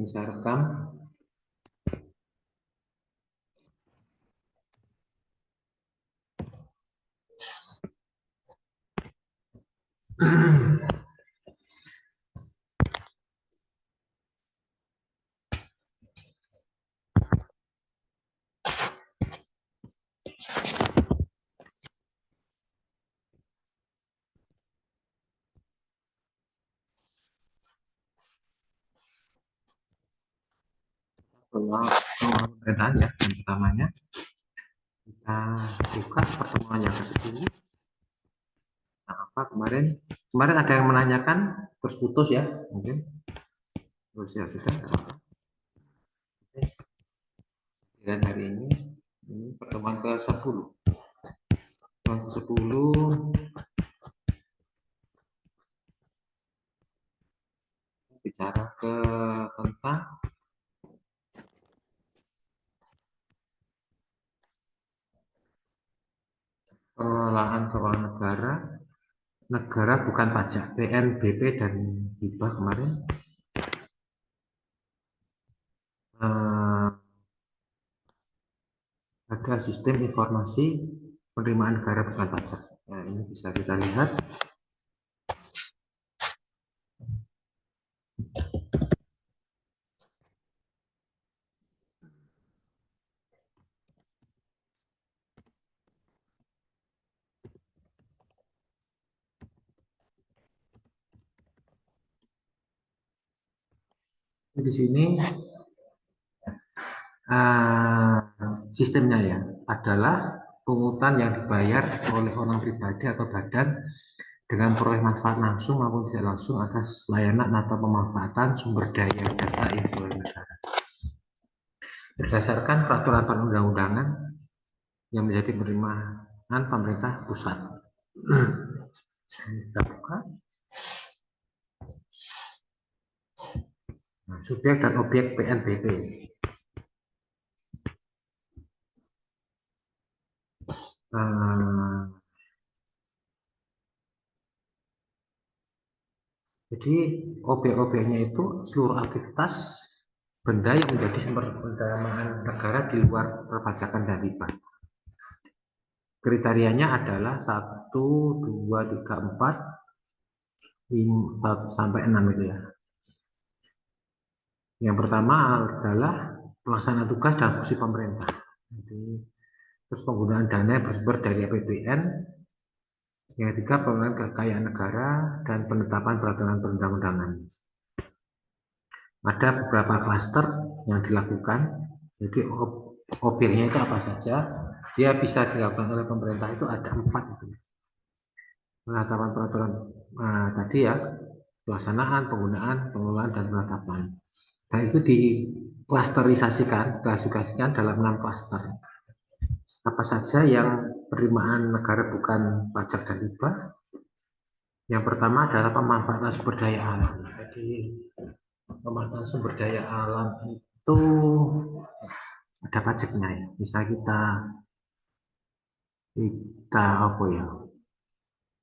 Ini saya rekam. Pengelolaan pemerintahan ya, yang pertamanya kita buka pertemuan yang ke-10. Nah, apa kemarin ada yang menanyakan terus putus ya mungkin terus ya sudah. Dan hari ini pertemuan ke-10. Pertemuan ke-10 bicara tentang pengelolaan keuangan negara bukan pajak, PNBP dan hibah kemarin. Ada sistem informasi penerimaan negara bukan pajak. Nah, ini bisa kita lihat. Di sini sistemnya ya adalah pungutan yang dibayar oleh orang pribadi atau badan dengan peroleh manfaat langsung maupun tidak langsung atas layanan atau pemanfaatan sumber daya data info negara berdasarkan peraturan perundang-undangan yang menjadi penerimaan pemerintah pusat. Kita buka. Nah, subjek dan objek PNBP. Jadi objek-objeknya itu seluruh aktivitas benda yang menjadi sumber pendanaan negara di luar perpajakan dan hibah. Kriterianya adalah 1, 2, 3, 4, 5, sampai 6 itu ya. Yang pertama adalah pelaksana tugas dan fungsi pemerintah. Jadi, terus penggunaan dana yang bersumber dari APBN. Yang ketiga, pengelolaan kekayaan negara dan penetapan peraturan perundang-undangan. Ada beberapa klaster yang dilakukan. Jadi objeknya itu apa saja? Dia bisa dilakukan oleh pemerintah itu ada 4 itu. Penetapan peraturan tadi ya, pelaksanaan, penggunaan, pengelolaan dan penetapan. Dan itu diklasterisasikan, diklasifikasikan dalam 6 klaster. Apa saja yang penerimaan negara bukan pajak dan hibah? Yang pertama adalah pemanfaatan sumber daya alam. Jadi pemanfaatan sumber daya alam itu ada pajaknya ya. Misalnya kita apa ya?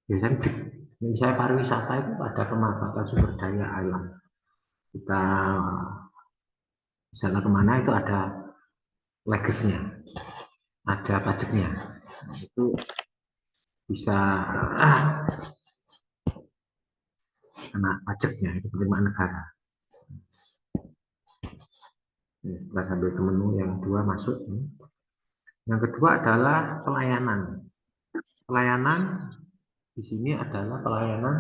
Misalnya pariwisata itu ada pemanfaatan sumber daya alam. Kita misalnya kemana itu ada legasnya, ada pajaknya. Nah, itu bisa kena pajaknya, itu penerimaan negara. Kita sambil ke menu yang 2 masuk. Yang kedua adalah pelayanan. Pelayanan di sini adalah pelayanan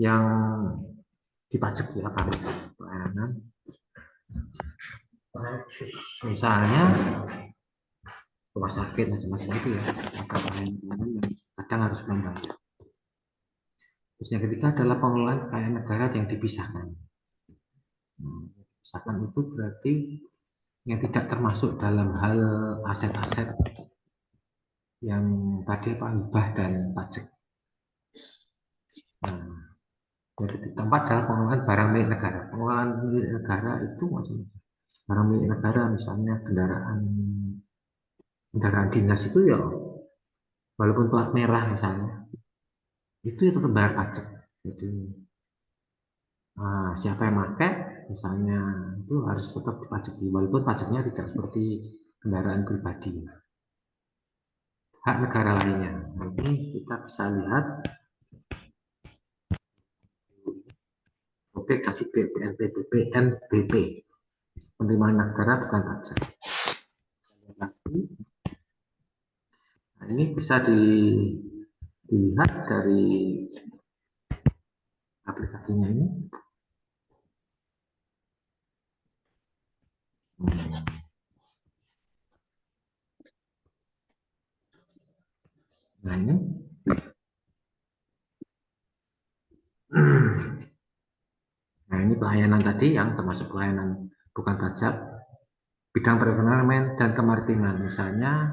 yang dipajak ya, pelayanan. Misalnya rumah sakit macam-macam itu ya, ada pelayanan yang kadang harus membayar. Terus yang ketiga adalah pengelolaan kekayaan negara yang dipisahkan. Dipisahkan itu berarti yang tidak termasuk dalam hal aset-aset yang tadi hibah dan pajak. Yang keempat adalah pengelolaan barang milik negara. Pengelolaan milik negara itu macam-macam. Barang milik negara misalnya kendaraan dinas itu ya walaupun plat merah misalnya itu tetap bayar pajak. Jadi siapa yang pakai, misalnya itu harus tetap dipajaki, walaupun pajaknya tidak seperti kendaraan pribadi. Hak negara lainnya. Nanti kita bisa lihat Oke, kasih BPNP, BPNBP, penerimaan negara bukan pajak. Nah, ini bisa dilihat dari aplikasinya ini. Nah ini, nah ini pelayanan tadi yang termasuk pelayanan bukan pajak, bidang perekonomian dan kemaritiman, misalnya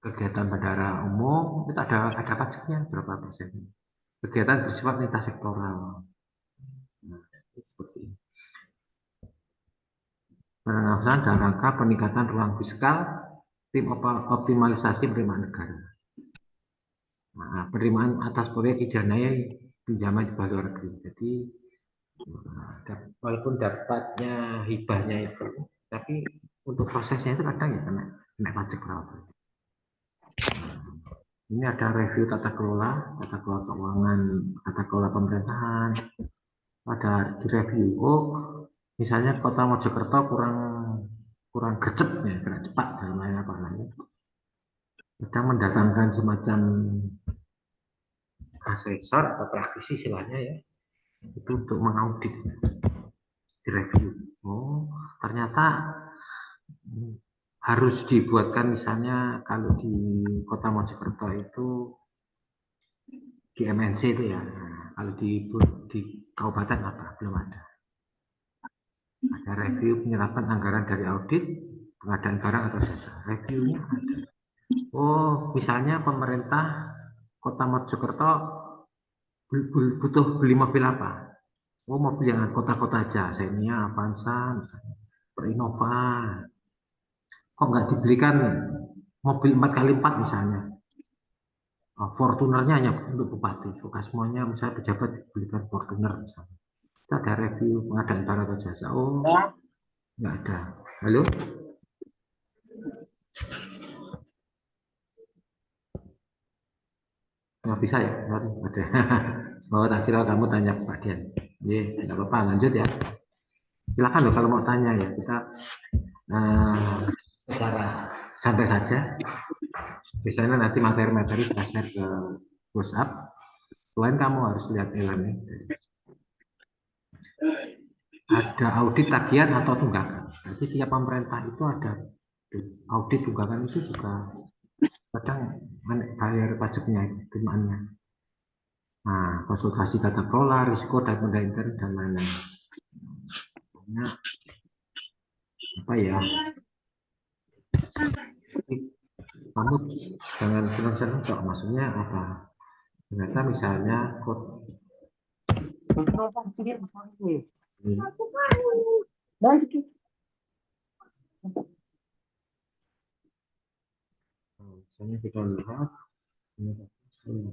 kegiatan bandara umum itu ada pajaknya berapa persen. Kegiatan bersifat lintas sektoral. Nah, seperti ini. Pengawasan dan rangka peningkatan ruang fiskal, tim optimalisasi penerimaan negara. Nah, penerimaan atas proyek didanai pinjaman di luar negeri. Jadi walaupun dapatnya hibahnya itu, tapi untuk prosesnya itu kadang ya kena pajak berapa. Ini ada review tata kelola keuangan, tata kelola pemerintahan. Ada di review, misalnya Kota Mojokerto kurang gercep ya, kena cepat dalam lain apa lain. Kadang mendatangkan semacam asesor atau praktisi istilahnya ya, itu untuk mengaudit, direview. Ternyata harus dibuatkan, misalnya kalau di Kota Mojokerto itu di MNC itu ya. Nah, kalau di kabupaten apa belum ada. Ada review penyerapan anggaran dari audit pengadaan barang atau jasa. Reviewnya ada. Misalnya pemerintah Kota Mojokerto butuh beli mobil apa? Mobil yang kota-kota aja, Xenia, Avanza, misalnya, Innova. Kok nggak dibelikan mobil 4x4 misalnya? Fortunernya hanya untuk bupati, bukan semuanya misalnya pejabat dibelikan Fortuner misalnya. Kita ada review pengadaan barang atau jasa. Nggak ada. Halo? Nggak bisa ya? Ada. Mau tak kira kamu tanya Pak Dian. Iya, nggak apa-apa, lanjut ya. Silakan loh kalau mau tanya ya. Kita secara santai saja. Biasanya nanti materi-materi saya share ke WhatsApp. Selain kamu harus lihat e-learning. Ada audit tagihan atau tunggakan. Jadi tiap pemerintah itu ada audit tunggakan, itu juga kadang bayar pajaknya, terimaannya. Nah, konsultasi tata kelola, risiko dan modal intern dan lain-lain. Nah, apa ya? Kamu jangan senang-senang kok. Maksudnya apa? Ternyata misalnya misalnya kita lihat,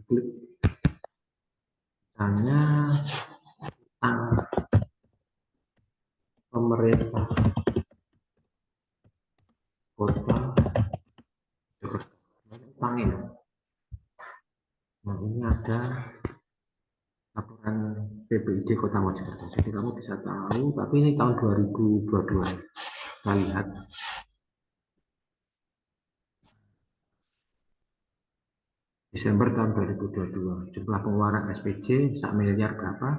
klik, misalnya pemerintah kota Jakarta, utangin. Nah, ini ada laporan PPID Kota Mojokerto. Jadi kamu bisa tahu, tapi ini tahun 2022. Kita lihat. Desember tahun 2022. Jumlah pengeluaran SPJ 1 miliar berapa?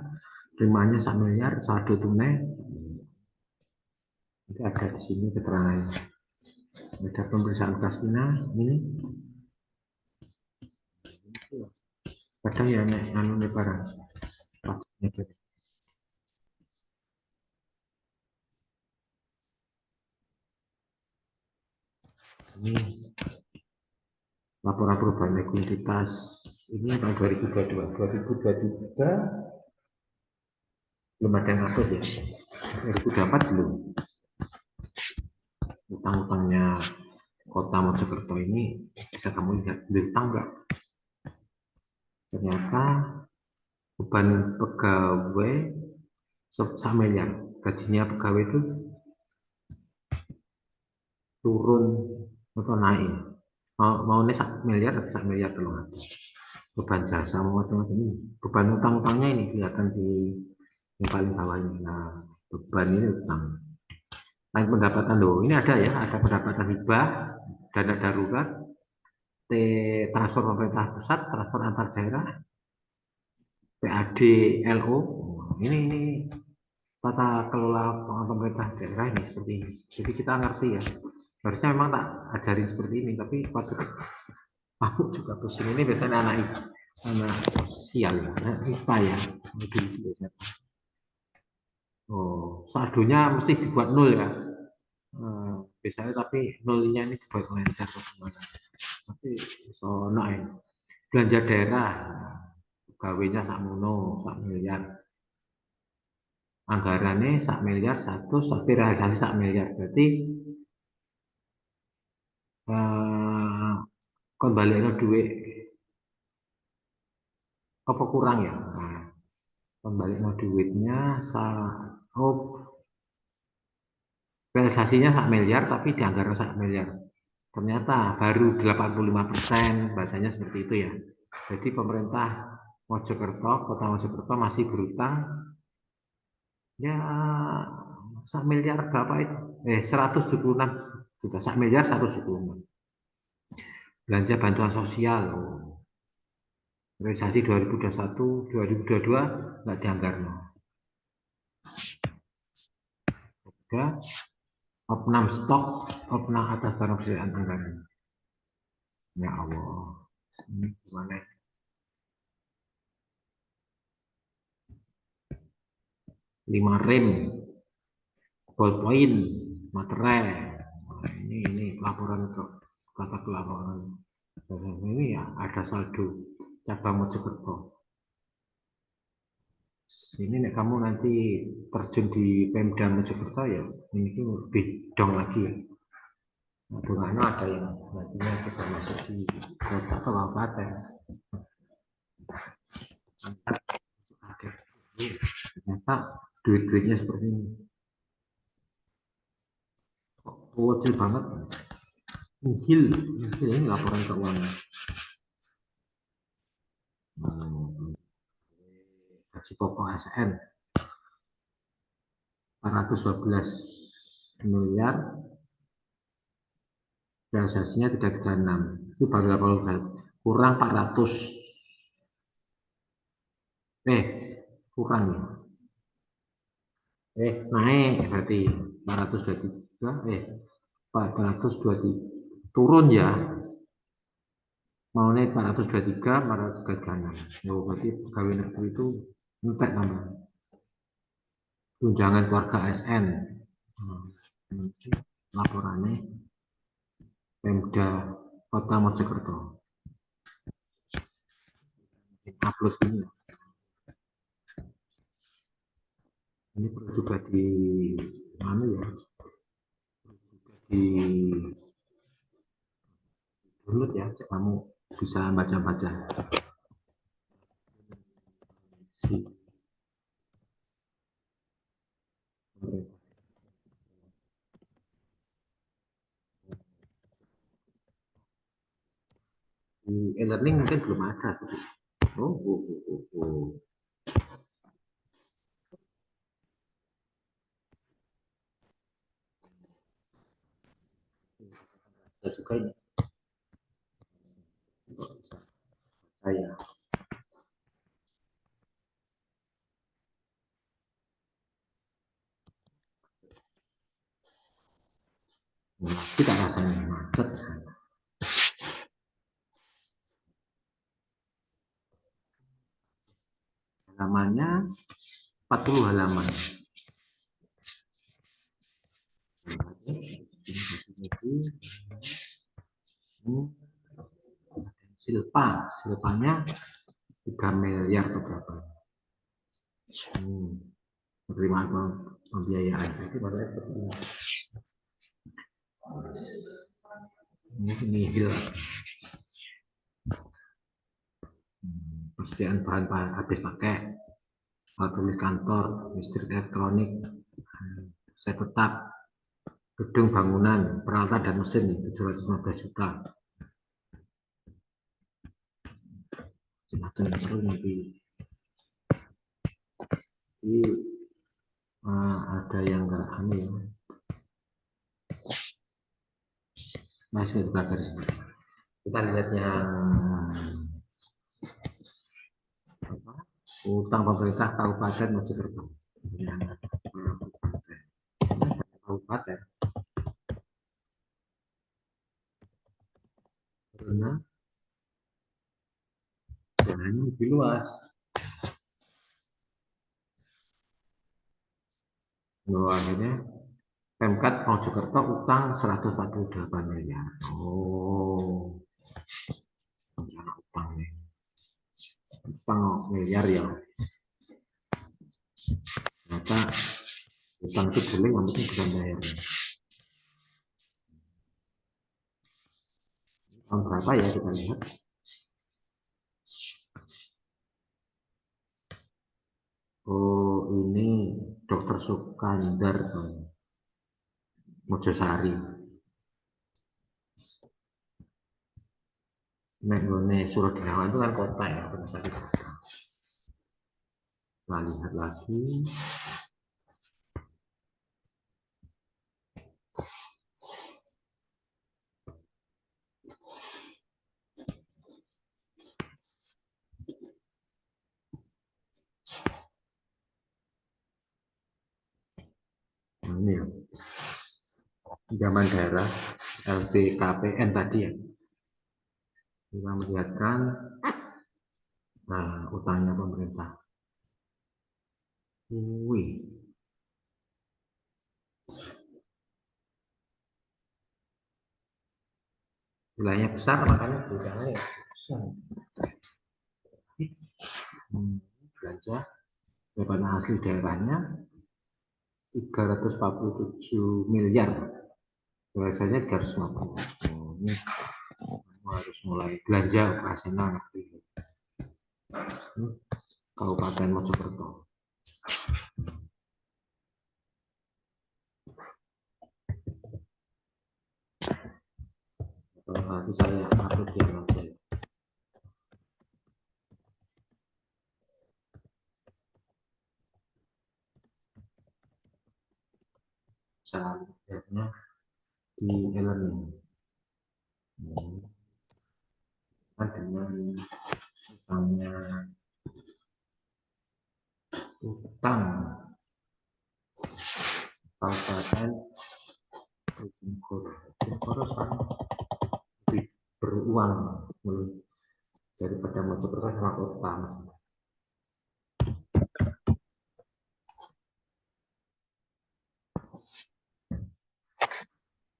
Terimanya 1 miliar, saldo tunai. Nanti ada di sini keterangannya. Ada pemeriksaan kas ini. Kadang ya anu nih barang. Ini laporan perubahan likuiditas ini tahun 2022. 2023 belum ada yang upload ya. 2024 belum. Utang-utangnya Kota Mojokerto ini bisa kamu lihat, utang enggak? Ternyata beban pegawai 1 miliar. Gajinya pegawai itu turun atau naik. Mau ini 1 miliar atau 1 miliar telur. Beban jasa macam-macam ini. Beban utang-utangnya ini kelihatan di yang paling bawah ini. Nah, beban ini utang. Lain pendapatan loh. Ini ada ya, ada pendapatan hibah, dana darurat, transfer pemerintah pusat, transfer antar daerah, PAD, LO. Ini tata kelola keuangan pemerintah daerah ini seperti ini. Jadi kita ngerti ya. Harusnya memang tak ajarin seperti ini, tapi waktu aku juga pusing. Ini biasanya anak sosial ya, anak IPA ya. Biasanya. Oh, saldonya mesti dibuat nol ya. Biasanya tapi nolnya ini dibuat lancar kemana. Tapi sono ya. Belanja daerah, pegawainya sakmono, 1 miliar. Anggarannya 1 miliar 100, tapi realisasi 1 miliar. Berarti kon baliknya duit apa kurang ya? Nah, kon baliknya duitnya oh, realisasinya 1 miliar tapi dianggaran 1 miliar. Ternyata baru 85%, bacanya seperti itu ya. Jadi pemerintah Mojokerto, Kota Mojokerto masih berutang ya 1 miliar berapa itu? 176 juta, 1 miliar 176. Belanja bantuan sosial, realisasi 2021, 2022 nggak dianggarno. Juga opnam stok, opnam atas barang persediaan anggaran. Ya Allah, ini gimana? 5 rem, ballpoint, materai. Nah, ini laporan untuk tata kelaporan. Ini ya ada saldo cabang Mojokerto. Ini nih kamu nanti terjun di Pemda Mojokerto ya, ini lebih dong lagi ya. Nah, bunganya ada yang nantinya kita masuk di kota kabupaten. Ternyata duit-duitnya seperti ini. Kecil banget. Nihil ini laporan keuangan. Gaji pokok ASN 412 miliar, realisasinya 336, itu baru 80, kurang 400, kurang ya, naik berarti 423, 423, turun ya, mau naik 423, 436, oh, berarti pegawai negeri itu entek tambah. Tunjangan keluarga ASN, laporannya Pemda Kota Mojokerto. Upload ini. Ini perlu juga di mana ya? Di download ya, kamu bisa baca-baca. Di e-learning mungkin belum ada. Oh. Ada juga ini. Saya. Kita rasanya macet. Halamannya 40 halaman. Silpanya 3 miliar atau berapa? Penerimaan pembiayaan itu pada seperti ini. Ini nihil. persediaan bahan habis pakai, alat tulis kantor, listrik elektronik, saya tetap, gedung bangunan, peralatan dan mesin 715 juta. Macam itu nanti. Jadi ada yang enggak aneh ya. Masih belajar di sini. Kita lihat yang utang pemerintah Kabupaten Mojokerto. Kabupaten karena dananya lebih luas. Akhirnya Pemkat Mojokerto utang 148 miliar. Oh, rencana utang nih. Utang miliar ya. Ternyata utang itu boleh, yang penting bisa bayar. Tahun berapa ya kita lihat? Oh, ini Dokter Sukandar Mojosari. Nek ngene Surabaya itu kan kota ya, rumah sakit kota. Nah, lihat lagi. Nah, ini ya. Zaman daerah LPKPN tadi ya. Kita melihatkan utangnya pemerintah. Wih. Wilayahnya besar makanya bedanya besar. Belanja pendapatan asli daerahnya 347 miliar. Biasanya 350. Oh, ini harus mulai belanja operasional. Kabupaten Mojokerto. Kalau nanti saya upload yang aja. Saya lihatnya di elemen. Dengan utangnya utang Kabupaten Bojonegoro sekarang lebih beruang daripada Mojokerto sama kota.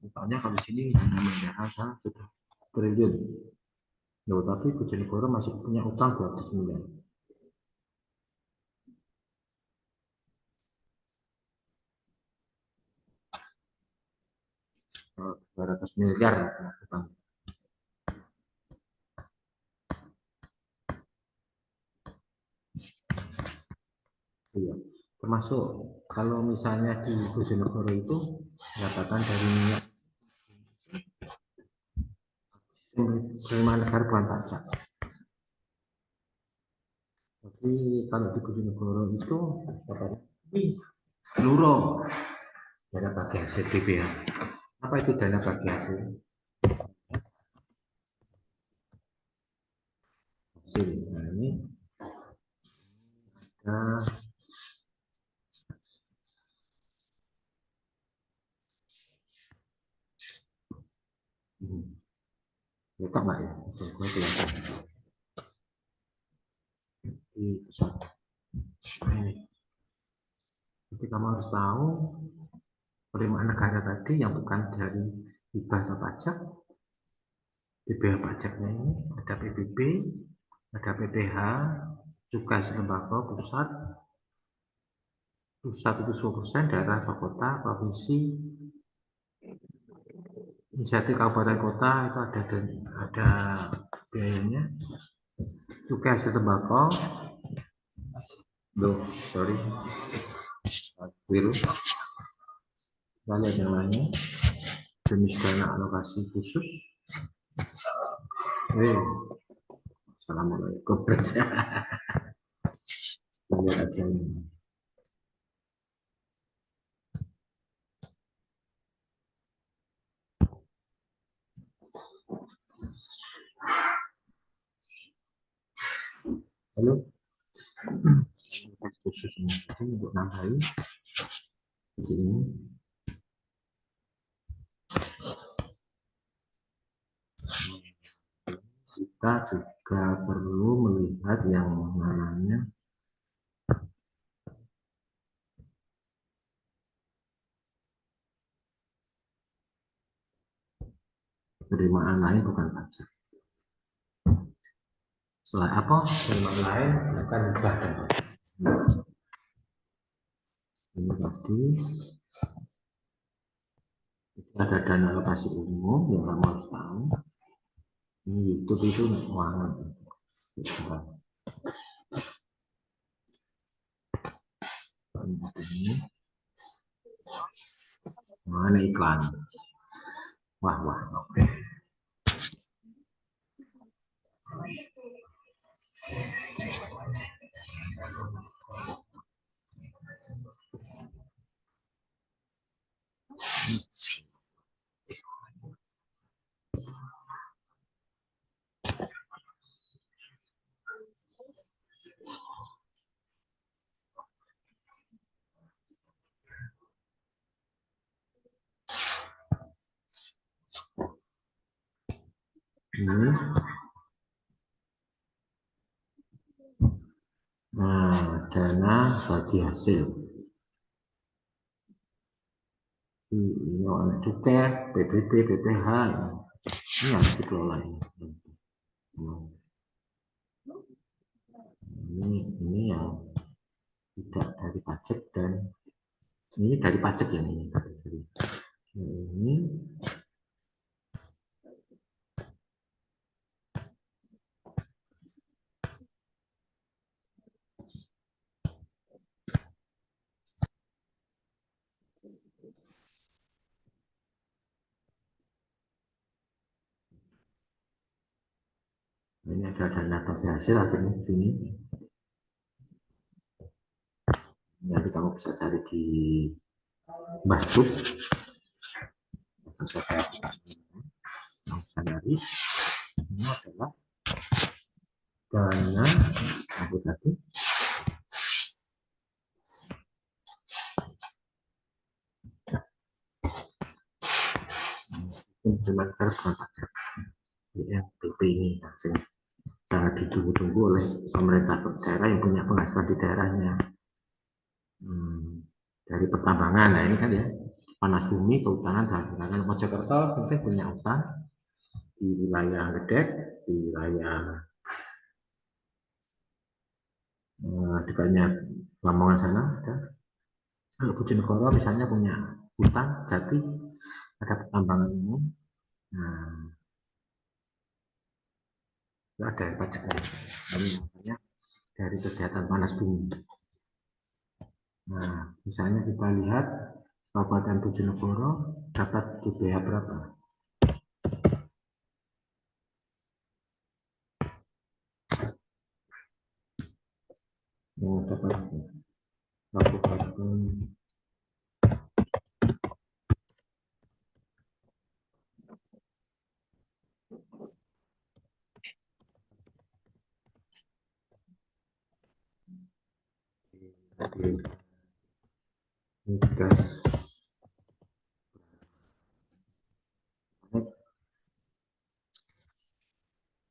Misalnya kalau di sini hanya sudah triliun. Loh, tapi Bojonegoro masih punya utang 200 miliar. Oh, 200 miliar utang. Iya. Termasuk kalau misalnya di Bojonegoro itu pendapatan dari minyak penerimaan negara bukan pajak. Jadi kalau di Bojonegoro itu seluruh dana bagi hasil BPH. Apa itu dana bagi hasil? Nah, ini ada letak nggak ya? Gue kelihatan di pusat. Ini. Jadi kamu harus tahu penerimaan negara tadi yang bukan dari hibah atau pajak. BPH pajaknya ini ada PBB, ada PPH, cukai sembako pusat. Pusat itu 10%, daerah atau kota, provinsi, inisiatif kabupaten kota itu ada biayanya. cukai hasil tembakau, loh, sorry, keliru. Kita lihat yang lainnya, jenis dana alokasi khusus. Assalamualaikum. Kita lihat aja ini. Halo, khusus ini untuk nambahin seperti ini. Kita juga perlu melihat yang namanya penerimaan lain bukan pajak. Selain apa? Penerimaan lain bukan hibah dan pajak. Ini tadi ada dana alokasi umum yang kamu harus tahu. Ini YouTube itu uangan. Ini mana iklan? Wah. Oke. Ini. Nah, dana bagi hasil. Ini anak cukai, PBB, BPH. Ini harus dikelola. Ini yang tidak dari pajak dan ini dari pajak ya ini. Ini ada dana bagi hasil akhirnya di sini. Nanti kamu bisa cari di Masbook. Saya cari ini adalah dana apa tadi? Penerimaan negara bukan pajak. INPP ini sangat ditunggu-tunggu oleh pemerintah daerah yang punya penghasilan di daerahnya. Dari pertambangan, nah ini kan ya panas bumi, kehutanan, dan pertambangan. Mojokerto kita punya hutan di wilayah Gedek, di wilayah dekatnya Lamongan sana ada. Kalau Bojonegoro misalnya punya hutan jati, ada pertambangan umum. Nah, itu ada pajaknya. Ini namanya dari kegiatan panas bumi. Nah, misalnya kita lihat Kabupaten Bojonegoro dapat DBH berapa? Dapat Kabupaten Migas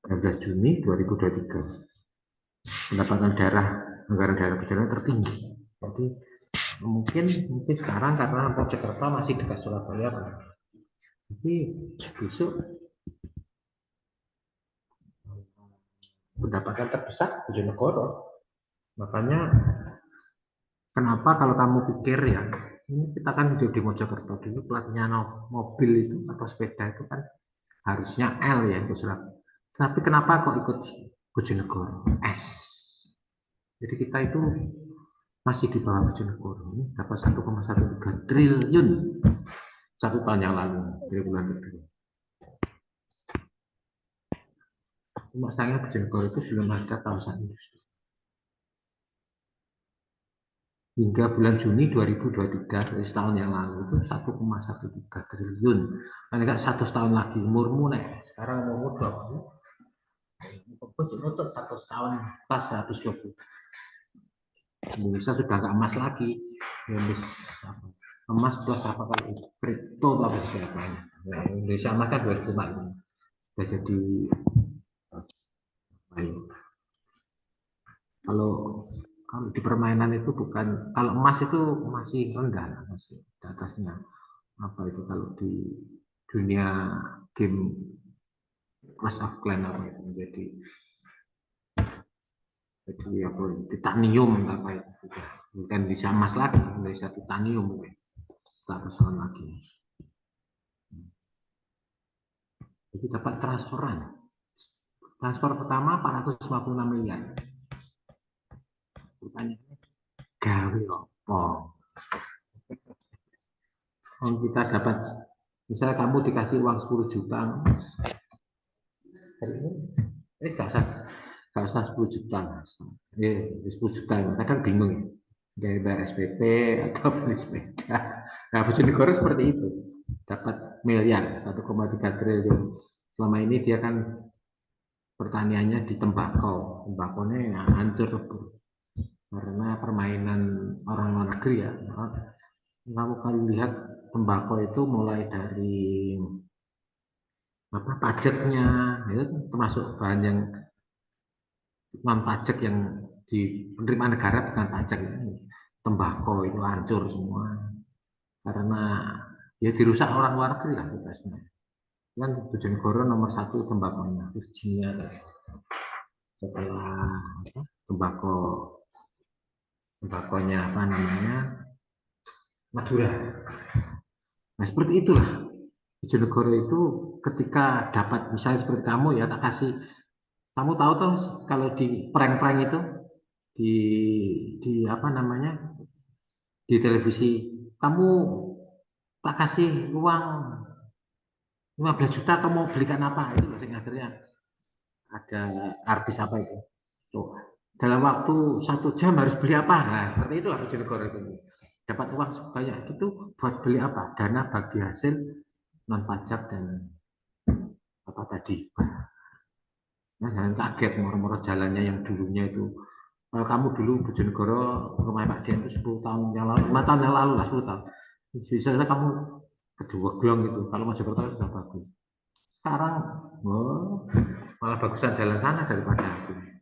13 Juni 2023. Pendapatan daerah anggaran daerah Bojonegoro tertinggi. Jadi mungkin sekarang karena Mojokerto masih dekat Surabaya, tapi besok pendapatan terbesar Bojonegoro. Makanya kenapa kalau kamu pikir ya, ini kita kan hidup di Mojokerto dulu platnya mobil itu atau sepeda itu kan harusnya L ya, tapi kenapa kok ikut Bojonegoro S. Jadi kita itu masih di bawah Bojonegoro, ini dapat 1,13 triliun satu tahun yang lalu dari bulan kedua. Cuma sayangnya Bojonegoro itu belum ada kawasan industri. Hingga bulan Juni 2023, dari setahun yang lalu itu 1,13 triliun. Paling nggak 1 tahun lagi, umurmu nih, sekarang umurmu 20. Untuk 1 tahun pas 120. Indonesia sudah nggak emas lagi. Emas plus apa kalau kripto apa siapa. Indonesia emas kan 2005. Sudah jadi baik. Kalau di permainan itu bukan, kalau emas itu masih rendah, masih di atasnya. Apa itu kalau di dunia game Clash of Clans apa itu menjadi apa titanium apa itu bukan bisa emas lagi, bisa titanium status tahun lagi. Jadi dapat transferan. Transfer pertama 456 miliar. Pertanyaannya, gawe apa? Kita dapat, misalnya kamu dikasih uang 10 juta, hari ini gak usah 10 juta, 10 juta, kadang bingung ya, bayar SPP atau beli sepeda. Nah, Bojonegoro seperti itu, dapat miliar, 1,3 triliun. Selama ini dia kan pertaniannya di tembakau, tembakonya hancur karena permainan orang luar negeri ya. Kamu kalau lihat tembakau itu mulai dari apa pajaknya, itu termasuk bahan yang non pajak yang di penerimaan negara bukan pajak. Tembakau itu hancur semua karena ya dirusak orang luar negeri lah kita sebenarnya. Kan Bojonegoro nomor 1 tembakonya, Virginia. Setelah tembakonya apa namanya Madura. Nah seperti itulah Bojonegoro itu ketika dapat misalnya seperti kamu ya tak kasih, kamu tahu tuh kalau di prank-prank itu di apa namanya di televisi, kamu tak kasih uang 15 juta kamu belikan apa, itu loh yang akhirnya ada artis apa itu tuh, dalam waktu 1 jam harus beli apa. Nah seperti itulah Bojonegoro itu, dapat uang sebanyak itu buat beli apa, dana bagi hasil non pajak dan apa tadi. Nah, jangan kaget moro-moro jalannya yang dulunya itu. Kalau kamu dulu Bojonegoro rumah Pak Dian itu 10 tahun yang lalu, 5 tahun yang lalu lah, 10 tahun. Bisa kamu kejeweglong gitu. Kalau Mojokerto sudah bagus. Sekarang, malah bagusan jalan sana daripada sini.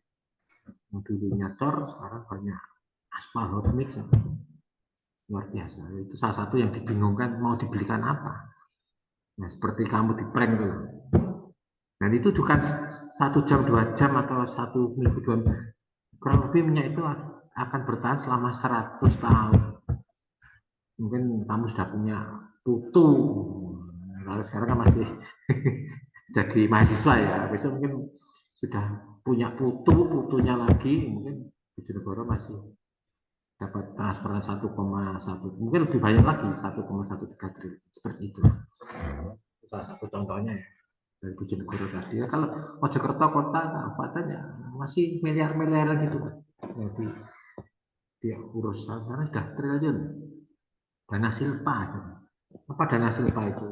Yang dulunya cor, sekarang banyak aspal hot mix. Luar biasa. Itu salah satu yang dibingungkan mau dibelikan apa. Nah, seperti kamu di prank itu. Dan itu bukan 1 jam, 2 jam atau 1 minggu, 2 minggu. Kurang lebih minyak itu akan bertahan selama 100 tahun. Mungkin kamu sudah punya putu, kalau sekarang kan masih jadi mahasiswa ya, besok mungkin sudah punya putunya lagi, mungkin Bojonegoro masih dapat transferan 1,1, mungkin lebih banyak lagi 1,13 triliun seperti itu. Salah satu contohnya ya dari Bojonegoro tadi. Ya, kalau Mojokerto kota kabupaten ya masih miliar-miliar gitu kan. Jadi dia urus sana sudah triliun. Dana silpa. Apa dana silpa itu?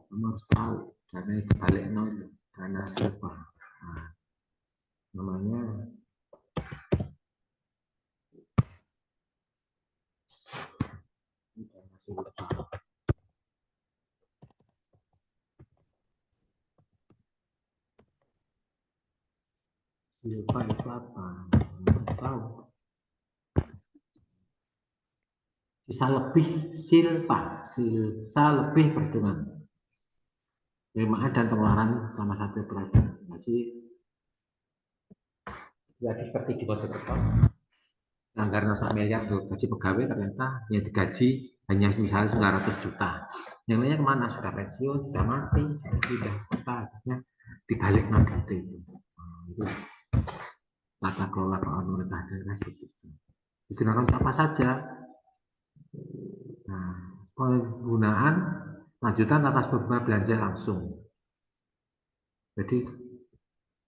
Kamu harus tahu. Dana itu balik nol. Dana silpa. Nah, namanya dana silpa. Silpa itu apa? Tahu. Sisa lebih silpa. Sisa lebih perhitungan. Penerimaan dan pengeluaran selama 1 periode. Jadi seperti di Mojokerto, anggaran 1 miliar untuk gaji pegawai ternyata yang digaji hanya misalnya 900 juta. Yang lainnya kemana? Sudah pensiun, sudah mati, sudah pindah kota, akhirnya dibalik non itu. Itu tata kelola keuangan pemerintah daerah seperti itu. Digunakan untuk apa saja? Nah, penggunaan lanjutan atas beban belanja langsung. Jadi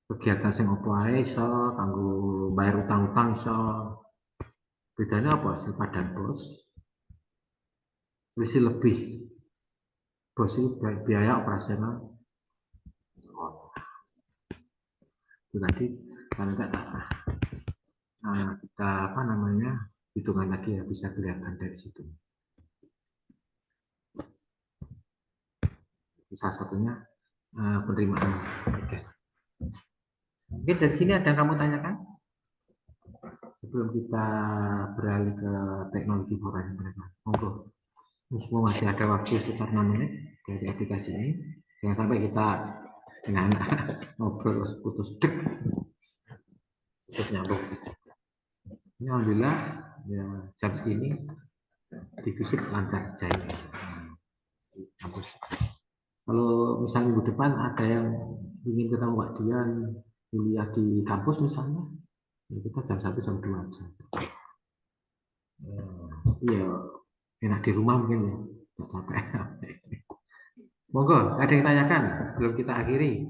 kegiatan sing opo ae iso kanggo bayar utang-utang iso. Bedanya apa? Silpa dan bos. Isi lebih. Bos itu biaya operasional. Itu tadi kalau enggak tak kita apa namanya hitungan lagi ya bisa kelihatan dari situ. Salah satunya penerimaan podcast. Oke, dari sini ada yang kamu tanyakan? Sebelum kita beralih ke teknologi foreign mereka. Monggo. Semua masih ada waktu sekitar 6 menit dari aplikasi ini. Jangan sampai kita dengan ngobrol putus dek. Putus nyambung. Ini alhamdulillah ya jam segini divisip lancar jaya. Kampus. Kalau misalnya minggu depan ada yang ingin ketemu Pak Dian kuliah di kampus misalnya, ya kita jam 1 jam 2 aja. Iya, enak di rumah mungkin ya, nggak capek. Monggo, ada yang tanyakan sebelum kita akhiri.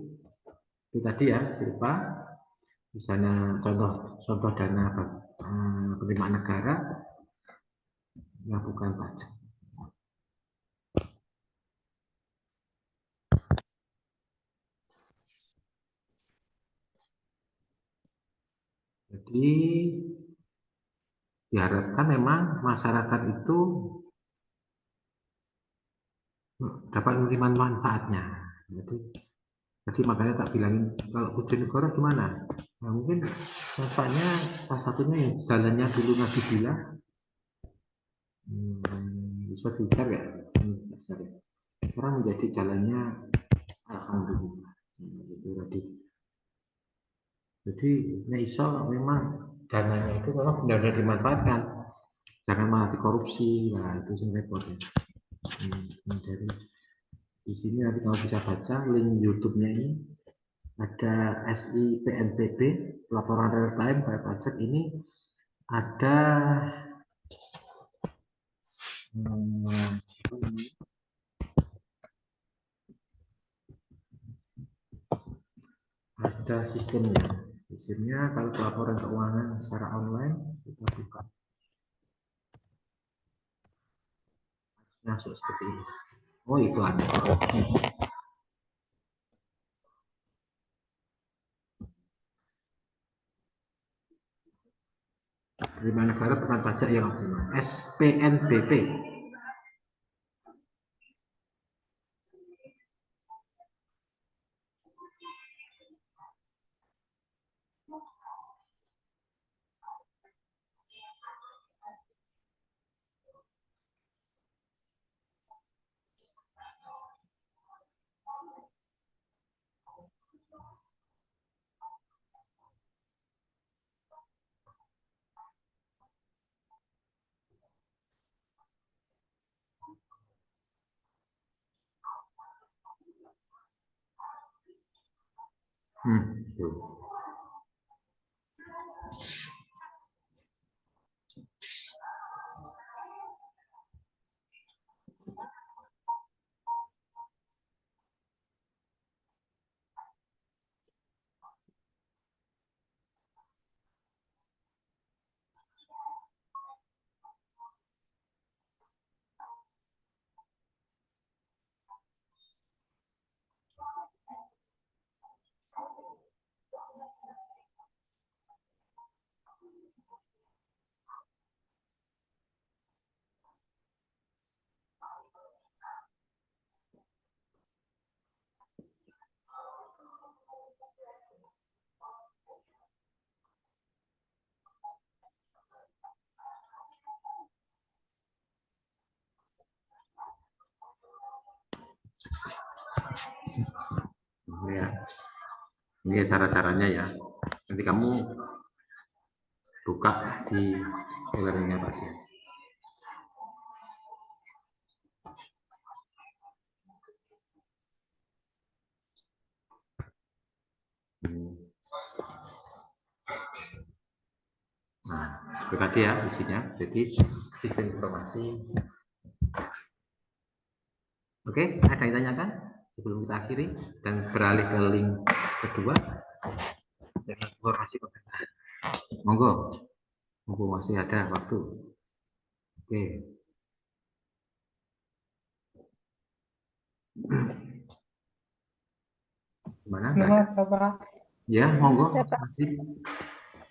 Itu tadi ya, Silpa, misalnya contoh dana penerimaan negara yang bukan pajak. Jadi diharapkan memang masyarakat itu dapat menerima manfaatnya. Jadi makanya tak bilangin kalau Bojonegoro gimana? Nah, mungkin manfaatnya salah satunya yang jalannya dulu Nabi Bila bisa besar ya, besar ya. Sekarang menjadi jalannya alhamdulillah. Itu tadi. Jadi ini iso memang dananya itu memang benar-benar dimanfaatkan. Jangan malah dikorupsi. Nah, itu sing repot ya. Dari di sini nanti kalau bisa baca link YouTube-nya ini ada SIPNPB laporan real time bayar pajak ini ada ada sistemnya kalau laporan keuangan secara online kita buka masuk seperti ini. Oh iklan. Penerimaan negara bukan pajak yang optimal. SPNBP. Ya, ini cara-caranya ya. Nanti kamu buka di e-learningnya Pak Dian. Itu tadi ya isinya. Jadi sistem informasi. Oke, ada yang tanyakan sebelum kita akhiri dan beralih ke link kedua dengan informasi pemerintahan. Monggo, monggo masih ada waktu. Oke. Gimana? Belum ada, Pak. Ya, monggo. Ya, Pak. Masih.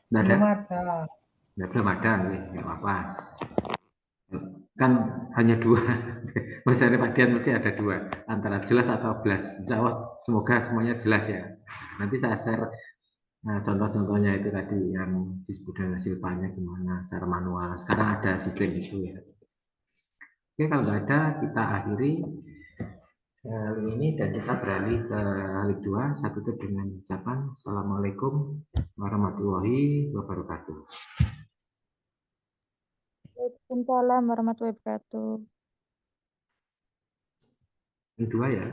Nggak ada? Belum ada. Belum ada, nggak apa-apa. Kan hanya dua. Misalnya Pak Dian mesti ada dua, antara jelas atau belas. Insya Allah, semoga semuanya jelas ya. Nanti saya share contoh-contohnya itu tadi yang disebut dengan silpanya gimana, secara manual. Sekarang ada sistem itu ya. Oke, kalau nggak ada, kita akhiri ini dan kita beralih ke halik 2. Saya tutup dengan ucapan Assalamualaikum warahmatullahi wabarakatuh. Waalaikumsalam warahmatullahi wabarakatuh. Ini 2 ya.